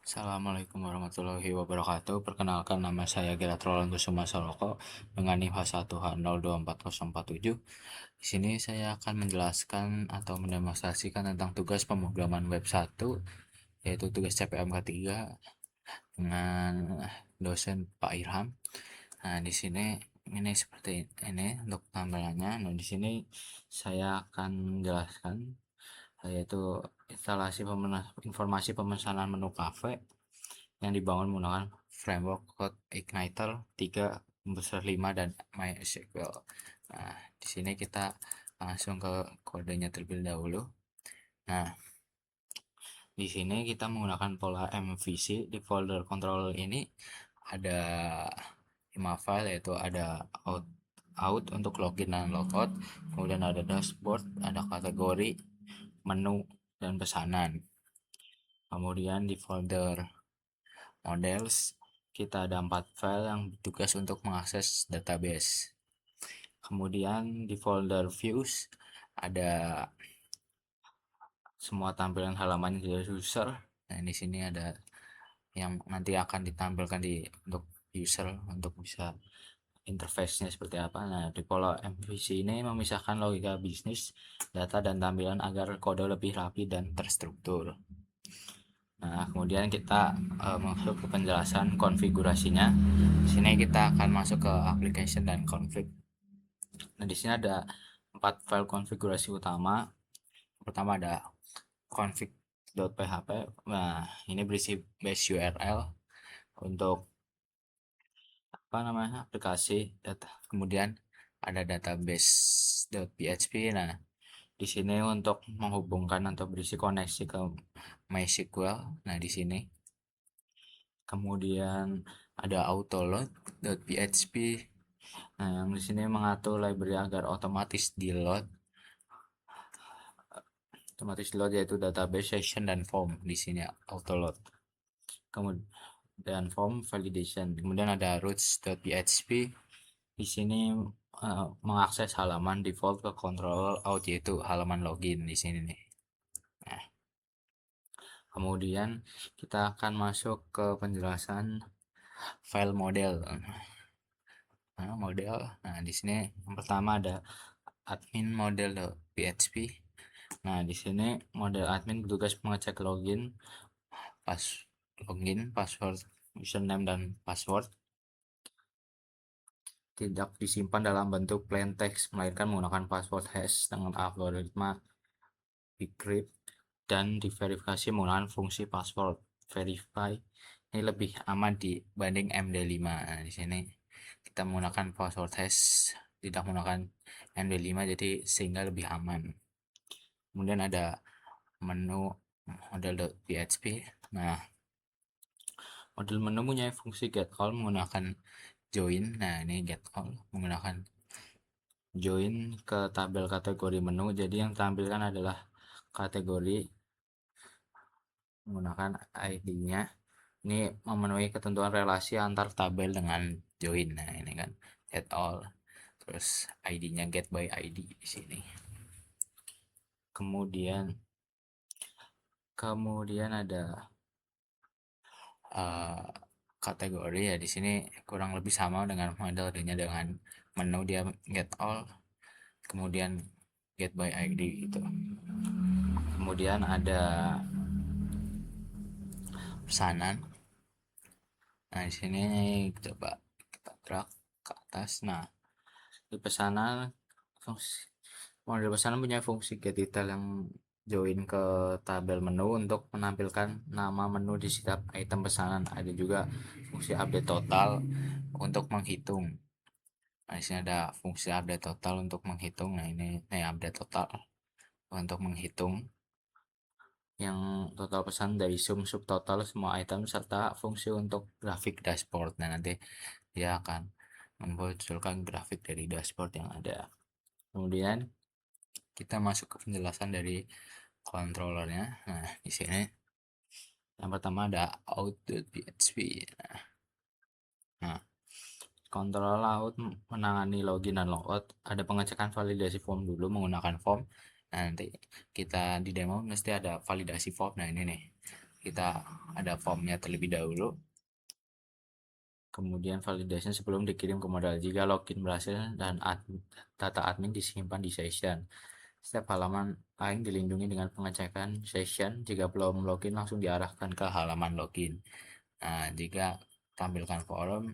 Assalamualaikum warahmatullahi wabarakatuh. Perkenalkan, nama saya Gerard Roland Kusuma Saloko dengan NIM H1H024047. Di sini saya akan menjelaskan atau mendemonstrasikan tentang tugas pemrograman web 1, yaitu tugas CPM ketiga dengan dosen Pak Irham. Nah, di sini ini seperti ini untuk tampilannya. Nah, di sini saya akan menjelaskan yaitu instalasi informasi pemesanan menu cafe yang dibangun menggunakan framework Code Igniter 3 besar 5 dan MySQL. Nah, di sini kita langsung ke kodenya terlebih dahulu. Nah, di sini kita menggunakan pola MVC. Di folder controller ini ada 5 file, yaitu ada out untuk login dan logout, kemudian ada dashboard, ada kategori, menu, dan pesanan. Kemudian di folder models kita ada 4 file yang bertugas untuk mengakses database. Kemudian di folder views ada semua tampilan halaman dari user. Nah, di sini ada yang nanti akan ditampilkan untuk user untuk bisa interface-nya seperti apa. Nah, di pola MVC ini memisahkan logika bisnis, data, dan tampilan agar kode lebih rapi dan terstruktur. Nah, kemudian kita masuk ke penjelasan konfigurasinya. Di sini kita akan masuk ke application dan config. Nah, di sini ada 4 file konfigurasi utama. Pertama ada config.php. Nah, ini berisi base URL untuk apa namanya aplikasi data. Kemudian ada database.php. Nah, di sini untuk menghubungkan atau berisi koneksi ke MySQL. Nah, di sini kemudian ada autoload.php. Nah, yang di sini mengatur library agar otomatis load yaitu database, session, dan form. Di sini autoload. Kemudian form validation. Kemudian ada routes.php. Di sini mengakses halaman default ke controller out, yaitu halaman login di sini nih. Nah, kemudian kita akan masuk ke penjelasan file model. Nah, di sini yang pertama ada admin model.php. Nah, di sini model admin bertugas mengecek password, username, dan password tidak disimpan dalam bentuk plain text, melainkan menggunakan password hash dengan algoritma bcrypt dan diverifikasi menggunakan fungsi password verify. Ini lebih aman dibanding MD5. Nah, di sini kita menggunakan password hash, tidak menggunakan MD5, jadi sehingga lebih aman. Kemudian ada menu model.php. Nah, model menu punya fungsi get all menggunakan join. Nah, ini get all menggunakan join ke tabel kategori menu. Jadi yang tampilkan adalah kategori menggunakan ID-nya. Ini memenuhi ketentuan relasi antar tabel dengan join. Nah, ini kan get all. Terus ID-nya get by ID di sini. Kemudian ada kategori, ya di sini kurang lebih sama dengan modelnya, dengan menu dia get all, kemudian get by ID gitu. Kemudian ada pesanan. Nah, di sini coba kita drag ke atas. Nah, di pesanan model pesanan punya fungsi get detail yang join ke tabel menu untuk menampilkan nama menu di setiap item pesanan. Ada juga fungsi update total untuk menghitung. Nah, di sini ada fungsi update total untuk menghitung. Nah, ini update total untuk menghitung yang total pesan dari sum subtotal semua item, serta fungsi untuk grafik dashboard. Nah, nanti dia akan memunculkan grafik dari dashboard yang ada. Kemudian kita masuk ke penjelasan dari controllernya. Nah, di sini yang pertama ada out.php. Nah, kontrol out menangani login dan logout. Ada pengecekan validasi form dulu menggunakan form. Nah, nanti kita di demo mesti ada validasi form. Nah, ini nih kita ada formnya terlebih dahulu. Kemudian validation sebelum dikirim ke modal. Jika login berhasil dan data admin disimpan di session. Setiap halaman lain dilindungi dengan pengecekan session. Jika belum login langsung diarahkan ke halaman login. Nah, jika tampilkan forum,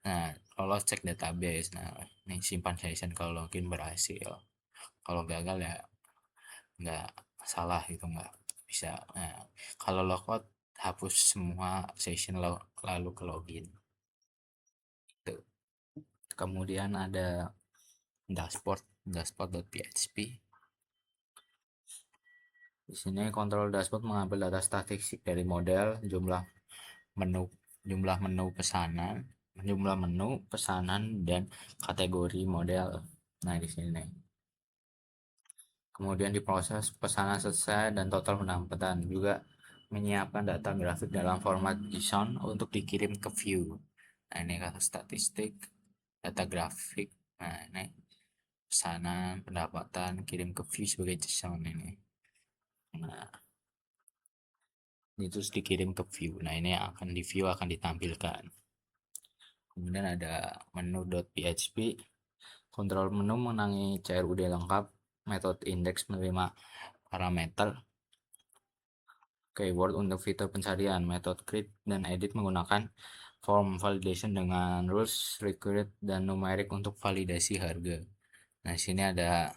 nah lolos cek database. Nah, ini simpan session kalau login berhasil. Kalau gagal ya nggak salah, itu nggak bisa. Nah, kalau logout hapus semua session lalu ke login. Tuh. Kemudian ada dashboard.php. Di sini kontrol dashboard mengambil data statistik dari model, menu, jumlah menu pesanan dan kategori model. Nah, di sini. Kemudian diproses pesanan selesai dan total pendapatan. Juga menyiapkan data grafik dalam format JSON untuk dikirim ke view. Nah, ini kata statistik, data grafik. Nah, ini pesanan, pendapatan, kirim ke view sebagai JSON ini. Nah, ini terus dikirim ke view. Nah, ini akan di view akan ditampilkan. Kemudian ada menu.php. Kontrol menu mengenai CRUD lengkap. Metode index menerima parameter. Keyword untuk fitur pencarian. Metode create dan edit menggunakan form validation dengan rules, required, dan numerik untuk validasi harga. Nah, sini ada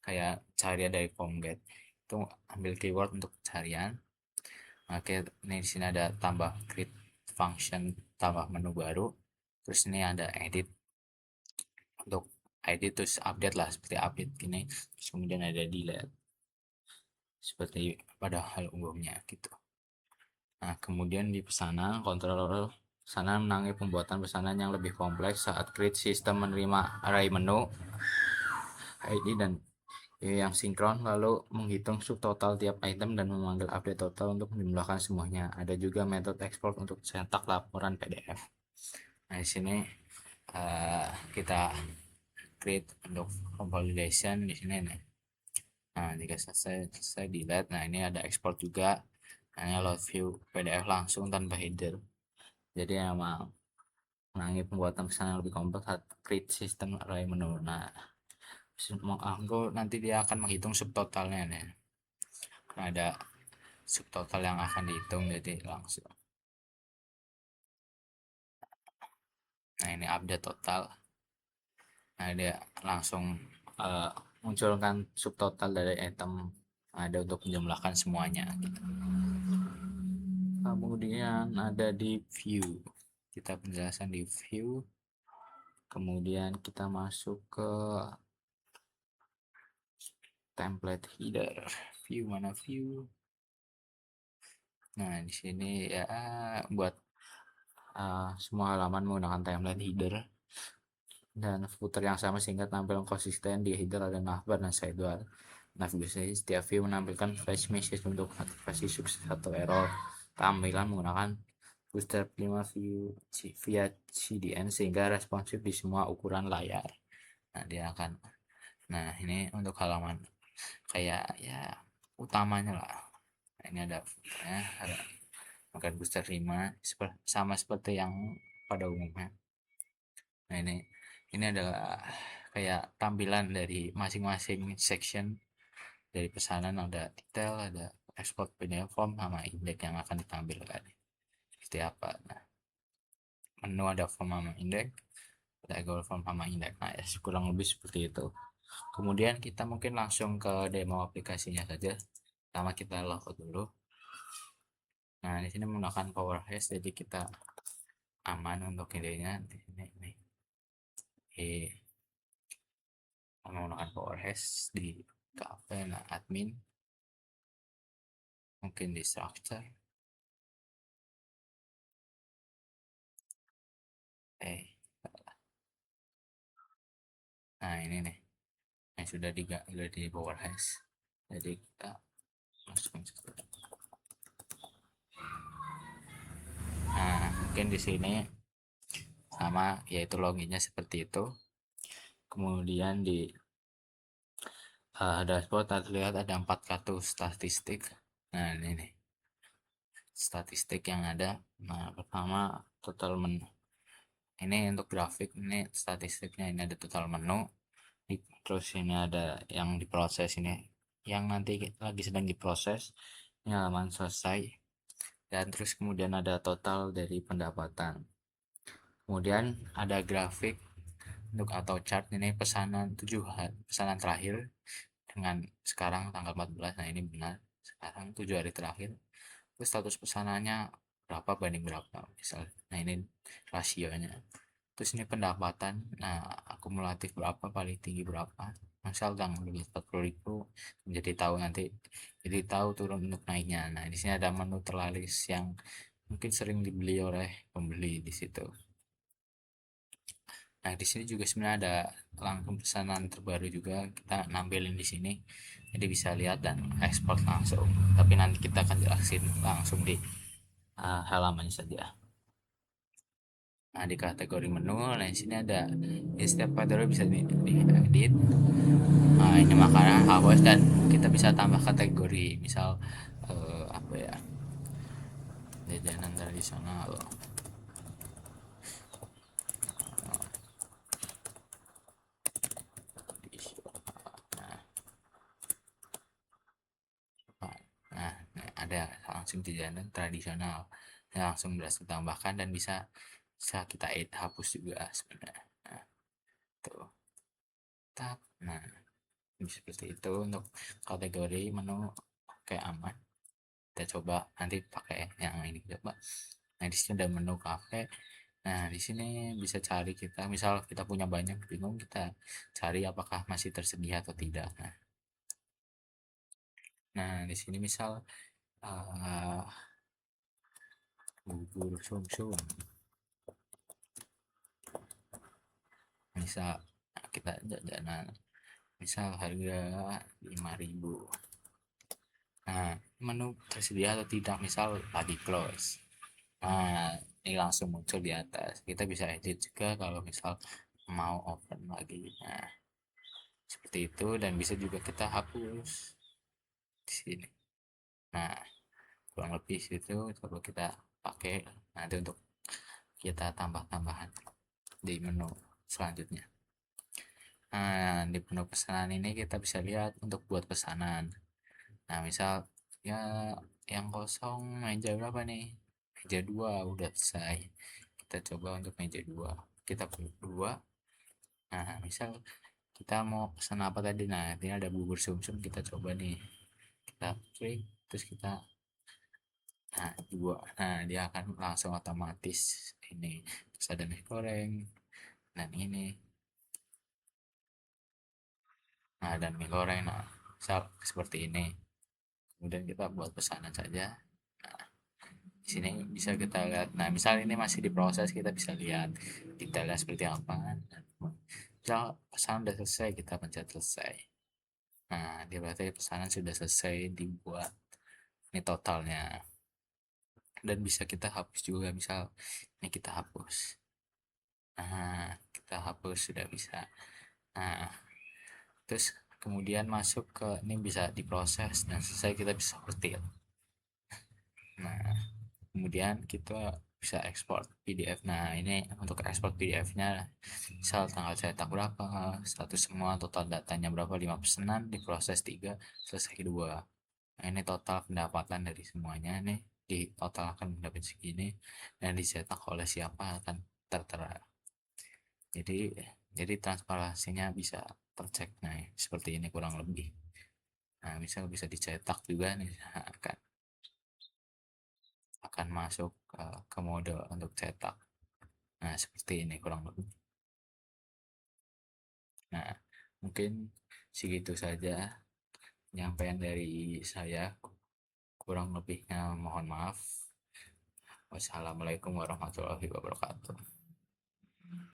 kayak carian dari form get. Itu ambil keyword untuk pencarian. Oke, ini di sini ada tambah create function, tambah menu baru. Terus ini ada edit untuk edit, terus update lah seperti update gini. Terus kemudian ada delete seperti pada hal umumnya gitu. Nah, kemudian di pesanan, kontrol pesanan menangani pembuatan pesanan yang lebih kompleks saat create sistem menerima array menu, ID, dan yang sinkron, lalu menghitung subtotal tiap item dan memanggil update total untuk menjumlahkan semuanya. Ada juga metode export untuk cetak laporan PDF. Nah, di sini kita create untuk validation di sini nih. Nah, jika selesai delete. Nah, ini ada export juga. Nah, ini load view PDF langsung tanpa header. Jadi emang menangani pembuatan pesanan yang lebih kompleks saat create sistem array menu. Nah, aku nanti dia akan menghitung subtotalnya nih. Nah, ada subtotal yang akan dihitung, jadi langsung. Nah, ini update total. Nah, dia langsung munculkan subtotal dari item ada untuk menjumlahkan semuanya gitu. Kemudian ada di view, kita penjelasan di view. Kemudian kita masuk ke template header. View mana view? Nah, di sini ya buat semua halaman menggunakan template header dan footer yang sama sehingga tampil konsisten. Di header ada navbar dan sidebar. Navigasi setiap view menampilkan flash message untuk aktivasi sukses atau error. Tampilan menggunakan bootstrap 5 view via CDN sehingga responsif di semua ukuran layar. Nah, dia akan, nah ini untuk halaman kayak ya utamanya lah. Nah, ini ada ya, ada maka booster 5 sama seperti yang pada umumnya. Nah, ini adalah kayak tampilan dari masing-masing section dari pesanan. Ada detail, ada export PDF form sama indeks yang akan ditampilkan seperti apa. Nah, menu ada form sama indeks, ada goal form sama indeks. Nah, ya, kurang lebih seperti itu. Kemudian kita mungkin langsung ke demo aplikasinya saja. Pertama kita logout dulu. Nah, di sini menggunakan PowerHash, jadi kita aman untuk idenya. Di sini ini menggunakan PowerHash di cafe. Nah, admin mungkin di structure. Nah, ini nih yang sudah di PowerHash. Jadi kita langsung. Nah, mungkin di sini sama, yaitu loginnya seperti itu. Kemudian di dashboard terlihat ada 4 kartu statistik. Nah, ini nih statistik yang ada. Nah, pertama total menu. Ini untuk grafik, ini statistiknya, ini ada total menu. Terus ini ada yang diproses, ini yang nanti lagi sedang diproses. Ini halaman selesai. Dan terus kemudian ada total dari pendapatan. Kemudian ada grafik untuk atau chart, ini pesanan 7 hari, pesanan terakhir dengan sekarang tanggal 14. Nah, ini benar. Sekarang 7 hari terakhir. Terus status pesanannya berapa banding berapa misal. Nah, ini rasionya. Terus ini pendapatan, nah akumulatif berapa, paling tinggi berapa, misal tanggal 40.000 menjadi tahu nanti, jadi tahu turun untuk naiknya. Nah, di sini ada menu terlaris yang mungkin sering dibeli oleh pembeli di situ. Nah, di sini juga sebenarnya ada langsung pesanan terbaru juga, kita nampilin di sini, jadi bisa lihat dan ekspor langsung. Tapi nanti kita akan jelasin langsung di halaman saja. Nah, di kategori menu, nah di sini ada, di setiap kategori bisa diedit. Nah, ini makanan, hawas, dan kita bisa tambah kategori, misal apa ya, jajanan tradisional. Nah, nah, ada langsung jajanan tradisional. Nah, langsung bisa ditambahkan dan bisa kita hapus juga sebenarnya. Nah, tuh. Tap. Nah, seperti itu untuk kategori menu. Oke, aman. Kita coba nanti pakai yang ini coba. Nah, di sini ada menu kafe. Nah, di sini bisa cari, kita misal kita punya banyak, bingung, kita cari apakah masih tersedia atau tidak. Nah, di sini misal uh, bubur sumsum, misal kita jajanan, misal harga 5.000. Nah, menu tersedia atau tidak, misal lagi close. Nah, ini langsung muncul di atas. Kita bisa edit juga kalau misal mau open lagi. Nah, seperti itu, dan bisa juga kita hapus di sini. Nah, kurang lebih situ. Coba kita pakai nanti untuk kita tambah-tambahan di menu selanjutnya. Nah, di menu pesanan ini kita bisa lihat untuk buat pesanan. Nah, misal ya yang kosong meja berapa nih? Meja 2 udah selesai. Kita coba untuk meja 2. Kita pilih 2. Nah, misal kita mau pesan apa tadi? Nah, ini ada bubur sumsum, kita coba nih. Kita klik, terus kita, nah, 2. Nah, dia akan langsung otomatis ini. Terus ada mie goreng dan ini. Nah, dan mie goreng. Nah, misal seperti ini. Kemudian kita buat pesanan saja. Nah, di sini bisa kita lihat. Nah, misal ini masih diproses, kita bisa lihat detailnya seperti apa. Misal pesanan sudah selesai, kita pencet selesai. Nah, dia berarti pesanan sudah selesai dibuat. Ini totalnya. Dan bisa kita hapus juga, misal ini kita hapus. Nah, kita hapus sudah bisa. Nah, terus kemudian masuk ke ini, bisa diproses dan selesai, kita bisa ketik. Nah, kemudian kita bisa ekspor PDF. Nah, ini untuk ekspor PDF-nya, misal tanggal cetak berapa, status semua, total datanya berapa, 5 pesanan, diproses 3, selesai 2. Nah, ini total pendapatan dari semuanya nih, di total akan mendapat segini, dan dicetak oleh siapa akan tertera. Jadi transparansinya bisa tercek. Nah, seperti ini kurang lebih. Nah, misal bisa dicetak juga nih, akan masuk ke mode untuk cetak. Nah, seperti ini kurang lebih. Nah, mungkin segitu saja penyampaian dari saya. Kurang lebihnya mohon maaf. Wassalamualaikum warahmatullahi wabarakatuh.